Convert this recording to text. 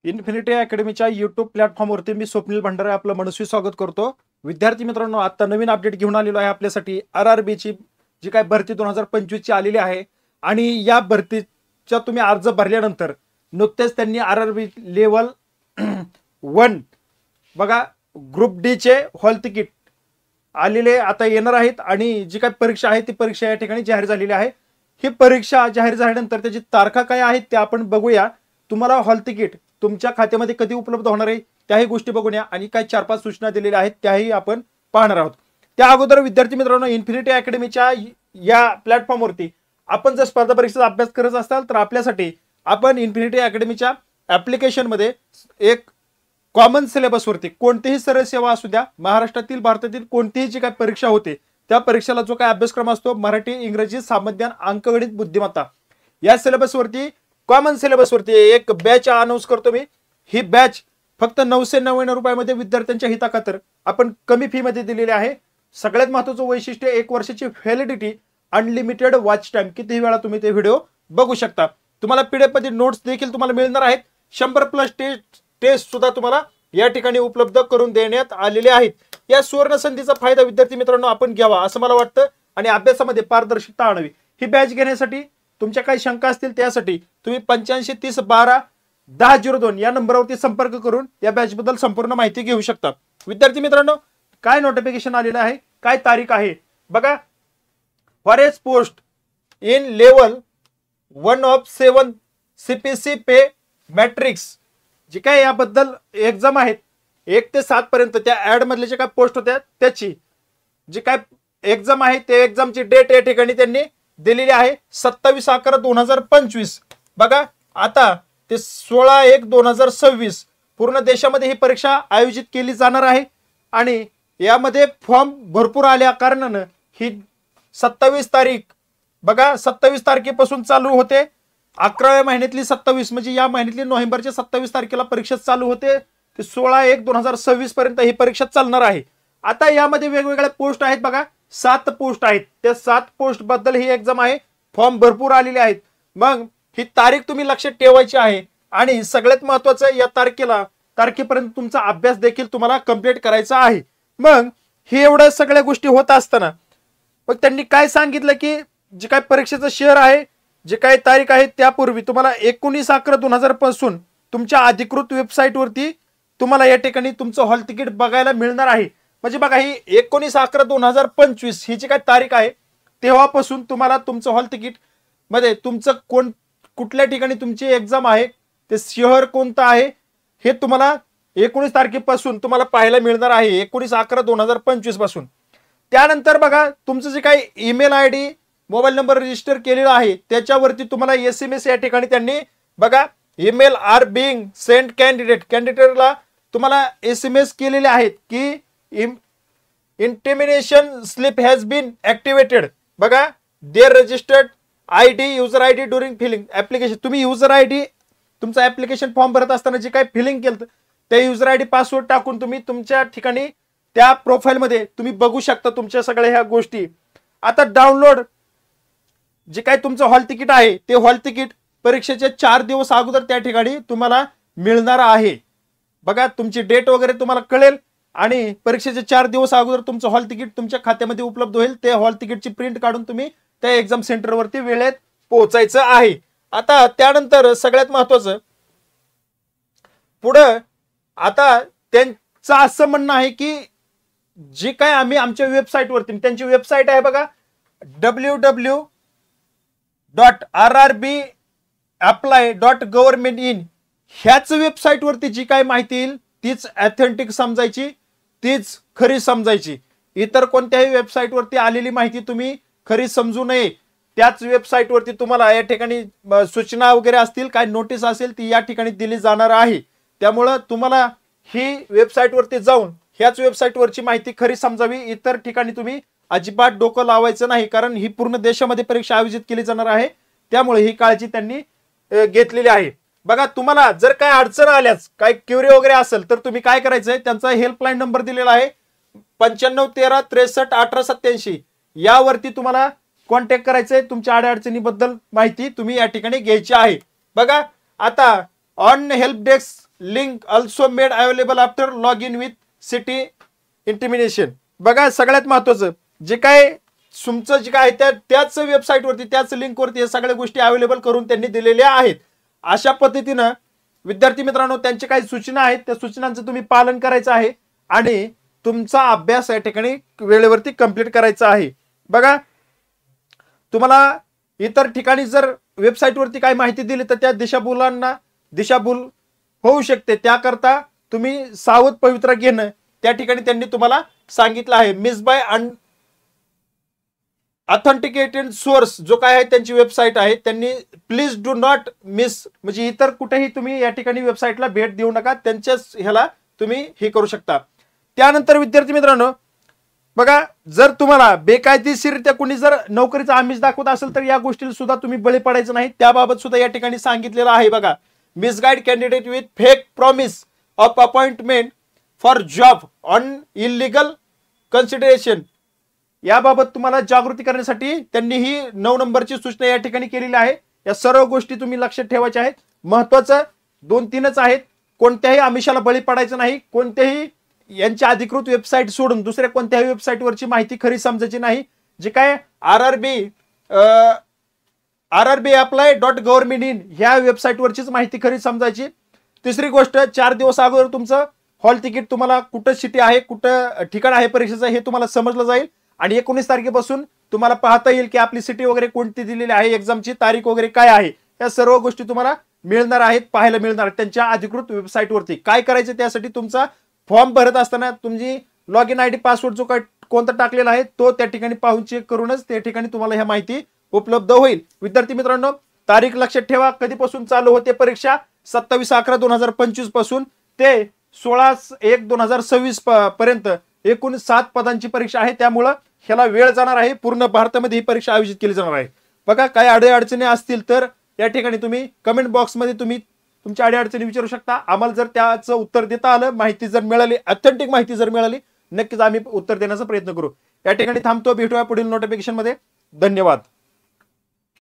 Infinity अकॅडमीच्या YouTube प्लॅटफॉर्मवरती मी स्वप्नील भंडारे आपलं मनस्वी स्वागत करतो। विद्यार्थी मित्रांनो, आता नवीन अपडेट घेऊन आलेलो आहे आपल्यासाठी। आरआरबीची जी काय भरती 2025 ची आलेली आहे आणि या भरतीचा तुम्ही अर्ज भरल्यानंतर नुकतेच त्यांनी आरआरबी लेवल 1 बघा ग्रुप डी चे हॉल तिकीट आलेले आता येणार आहेत आणि जी काय परीक्षा आहे ती परीक्षा या ठिकाणी जाहीर झालेली आहे। ही परीक्षा जाहीर झाल्यानंतर त्याची तारखा काय आहेत ते आपण बघूया। तुम्हाला हॉल तिकीट तुमच्या खात्यामध्ये कधी उपलब्ध होणार आहे त्याही गोष्टी बघूया आणि काय 4-5 सूचना दिलेल्या आहेत त्याही आपण पाहणार आहोत। त्या अगोदर विद्यार्थी मित्रांनो, इन्फिनिटी अकॅडमीच्या या प्लॅटफॉर्मवरती आपण जर स्पर्धा परीक्षेचा अभ्यास करत असाल तर आपल्यासाठी आपण इन्फिनिटी अकॅडमीच्या ॲप्लिकेशन मध्ये एक कॉमन सिलेबस वरती कोणतीही सरळ सेवा असू द्या, महाराष्ट्रातील भारतातील कोणतीही जी काय परीक्षा होते त्या परीक्षेला जो काय अभ्यासक्रम असतो मराठी, इंग्रजी, सामान्य, अंकगणित, बुद्धिमत्ता या सिलेबस वरती कॉमन सिलेबस वरती एक बॅच अनाउन्स करतो मी। ही बॅच फक्त 999 रुपयामध्ये विद्यार्थ्यांच्या हिताखातर आपण कमी फी मध्ये दिलेली आहे। सगळ्यात महत्त्वाचं वैशिष्ट्य 1 वर्षाची व्हॅलिडिटी, अनलिमिटेड वॉच टाइम, किती वेळा तुम्ही ते व्हिडिओ बघू शकता। तुम्हाला पीडीएफ मध्ये नोट्स देखील तुम्हाला मिळणार आहेत। 100+ टेस्ट सुद्धा तुम्हाला या ठिकाणी उपलब्ध करून देण्यात आलेले आहेत। या सुवर्ण संधीचा फायदा विद्यार्थी मित्रांनो आपण घ्यावा असं मला वाटतं आणि अभ्यासामध्ये पारदर्शकता आणावी। ही बॅच घेण्यासाठी तुमच्या काही शंका असतील त्यासाठी तुम्ही 85 30 12 1002 या नंबरवरती संपर्क करून या बॅच बद्दल संपूर्ण माहिती घेऊ शकता। विद्यार्थी मित्रांनो, काय नोटिफिकेशन आलेलं आहे, काय तारीख आहे बघा। Forest post in level 1 of 7 CPC pay matrix जी काय याबद्दल एक्झाम आहेत 1 ते 7 पर्यंत त्या ऍड मधले जे काय पोस्ट होत्या त्याची जी काय एक्झाम आहे ते एक्झामची डेट या ठिकाणी त्यांनी दिलेली आहे 27/11/2025 बघा। आता ते 16/1/2026 पूर्ण देशामध्ये ही परीक्षा आयोजित केली जाणार आहे आणि यामध्ये फॉर्म भरपूर आल्या कारणानं ही 27 तारीख बघा 27 तारखेपासून चालू होते। 11व्या महिन्यातली 27 म्हणजे या महिन्यातली नोव्हेंबरच्या 27 तारखेला परीक्षा चालू होते ते 16/1/2026 पर्यंत ही परीक्षा चालणार आहे। आता यामध्ये वेगवेगळ्या पोस्ट आहेत बघा, 7 पोस्ट आहेत। त्या 7 पोस्ट बद्दल ही एक्झाम आहे। फॉर्म भरपूर आलेले आहेत। मग ही तारीख तुम्ही लक्षात ठेवायची आहे आणि सगळ्यात महत्त्वाचं या तारखेपर्यंत तुमचा अभ्यास देखील तुम्हाला कंप्लीट करायचा आहे। मग हे एवढ्या सगळ्या गोष्टी होत असताना मग त्यांनी काय सांगितलं की जे काय परीक्षेचं शेअर आहे, जे काही तारीख आहे त्यापूर्वी तुम्हाला 19/11/2000 पासून तुमच्या अधिकृत वेबसाईट वरती तुम्हाला या ठिकाणी तुमचं हॉल तिकीट बघायला मिळणार आहे। म्हणजे बघा ही 19/11/2025 ही जी काय तारीख आहे तेव्हापासून तुम्हाला तुमचं हॉल तिकीट मध्ये तुमचं कुठल्या ठिकाणी तुमची एक्झाम आहे, ते शहर कोणतं आहे हे तुम्हाला 19 तारखेपासून तुम्हाला पाहायला मिळणार आहे 19/11/2025 पासून। त्यानंतर बघा तुमचं जे काही email ID, mobile number register केलेला आहे त्याच्यावरती तुम्हाला SMS या ठिकाणी त्यांनी बघा ईमेल आर बीइंग सेंट कॅन्डिडेटला तुम्हाला SMS केलेले आहेत की intimation slip has been activated बघा। There registered ID user ID during filling application, तुम्ही युजर ID तुमचा ऍप्लिकेशन फॉर्म भरत असताना जे काही फिलिंग केलं त्या युजर ID पासवर्ड टाकून तुम्ही तुमच्या ठिकाणी त्या प्रोफाइल मध्ये तुम्ही बघू शकता तुमच्या सगळ्या ह्या गोष्टी। आता डाउनलोड जे काही तुमचं हॉल तिकीट आहे ते हॉल तिकीट परीक्षेचे 4 दिवस अगोदर त्या ठिकाणी तुम्हाला मिळणार आहे बघा। तुमची डेट वगैरे तुम्हाला कळेल आणि परीक्षेचे 4 दिवस अगोदर तुमचं हॉल तिकीट तुमच्या खात्यामध्ये उपलब्ध होईल। ते हॉल तिकीटची प्रिंट काढून तुम्ही त्या एक्झाम सेंटर वरती वेळेत पोहोचायचं आहे। आता त्यानंतर सगळ्यात महत्त्वाचं पुढं आता त्यांचं असं म्हणणं आहे की जे काय आम्ही आमच्या वेबसाईट वरती, त्यांची वेबसाईट आहे बघा www.rrbapply.governmentin ह्याच वेबसाईट वरती जी काय माहिती येईल तीच ऑथेंटिक समजायची, तीच खरी समजायची। इतर कोणत्याही वेबसाईट वरती आलेली माहिती तुम्ही खरी समजू नये। त्याच वेबसाईट वरती तुम्हाला या ठिकाणी सूचना वगैरे असतील, काय नोटीस असेल ती या ठिकाणी दिली जाणार आहे। त्यामुळं तुम्हाला ही वेबसाईट वरती जाऊन ह्याच वेबसाईट वरची माहिती खरी समजावी। इतर ठिकाणी तुम्ही अजिबात डोकं लावायचं नाही कारण ही पूर्ण देशामध्ये परीक्षा आयोजित केली जाणार आहे। त्यामुळे ही काळजी त्यांनी घेतलेली आहे बघा। तुम्हाला जर काय अडचण आल्यास, काय क्युरी वगैरे असेल तर तुम्ही काय करायचंय, त्यांचा हेल्पलाईन नंबर दिलेला आहे 9513631887 यावरती तुम्हाला कॉन्टॅक्ट करायचंय। तुमच्या अडचणीबद्दल माहिती तुम्ही या ठिकाणी घ्यायची आहे बघा। आता on help desk link also made available after log in with city intimation. बघा सगळ्यात महत्वाचं जे काय तुमचं जे काय त्याच वेबसाईटवरती त्याच लिंकवरती या सगळ्या गोष्टी अवेलेबल करून त्यांनी दिलेल्या आहेत. अशा पद्धतीनं विद्यार्थी मित्रांनो त्यांच्या काही सूचना आहेत त्या सूचनांचं तुम्ही पालन करायचं आहे आणि तुमचा अभ्यास या ठिकाणी वेळेवरती कंप्लीट करायचा आहे. बघा तुम्हाला इतर ठिकाणी जर वेबसाईटवरती काही माहिती दिली तर त्या दिशाभूल होऊ शकते. त्याकरता तुम्ही सावध पवित्रा घेणं त्या ठिकाणी त्यांनी तुम्हाला सांगितलं आहे. मिस बाय ऑथेंटिकेटेड सोर्स जो काय आहे त्यांची वेबसाईट आहे त्यांनी प्लीज डू नॉट मिस म्हणजे इतर कुठेही तुम्ही या ठिकाणी वेबसाईटला भेट देऊ नका त्यांच्याच ह्याला तुम्ही हे करू शकता. त्यानंतर विद्यार्थी मित्रांनो बघा जर तुम्हाला बेकायदेशीररित्या कोणी जर नोकरीचा आमिष दाखवत असेल तर या गोष्टीला सुद्धा तुम्ही बळी पडायचं नाही. त्याबाबत सुद्धा या ठिकाणी सांगितलेलं आहे. बघा misguide candidate with fake promise of appointment for job on illegal consideration याबाबत तुम्हाला जागृती करण्यासाठी त्यांनी ही 9 नंबरची सूचना या ठिकाणी केलेली आहे. या सर्व गोष्टी तुम्ही लक्षात ठेवायच्या आहेत. महत्वाचं 2-3च आहेत. कोणत्याही आमिषाला बळी पडायचं नाही. कोणत्याही यांची अधिकृत वेबसाईट सोडून दुसऱ्या कोणत्याही वेबसाईटवरची माहिती खरी समजायची नाही. जे काय rrbapply.government.in ह्या वेबसाईटवरचीच माहिती खरी समजायची. तिसरी गोष्ट 4 दिवस अगोदर तुमचं हॉल तिकीट तुम्हाला कुठं सिटी आहे कुठं ठिकाण आहे परीक्षेचं हे तुम्हाला समजलं जाईल आणि 19 तारखेपासून तुम्हाला पाहता येईल की आपली सिटी वगैरे कोणती दिलेली आहे एक्झामची तारीख वगैरे काय आहे या सर्व गोष्टी तुम्हाला मिळणार आहेत पाहायला मिळणार आहेत त्यांच्या अधिकृत वेबसाईटवरती. काय करायचं त्यासाठी तुमचा फॉर्म भरत असताना तुमची लॉग इन आयडी पासवर्ड जो काय कोणता टाकलेला आहे तो त्या ठिकाणी पाहून चेक करूनच त्या ठिकाणी तुम्हाला ह्या माहिती उपलब्ध होईल. विद्यार्थी मित्रांनो तारीख लक्षात ठेवा कधीपासून चालू होते परीक्षा 27/11/2025 पासून ते 16/1/2026 पर्यंत एकूण 7 पदांची परीक्षा आहे. त्यामुळं ह्याला वेळ जाणार आहे. पूर्ण भारतामध्ये ही परीक्षा आयोजित केली जाणार आहे. बघा काय अडचणी असतील तर या ठिकाणी तुम्ही कमेंट बॉक्समध्ये तुम्ही तुमच्या अडचणी विचारू शकता. आम्हाला जर त्याचं उत्तर देता आलं माहिती जर मिळाली ऑथेंटिक माहिती जर मिळाली नक्कीच आम्ही उत्तर देण्याचा प्रयत्न करू. या ठिकाणी थांबतो. भेटूया पुढील नोटिफिकेशन मध्ये. धन्यवाद.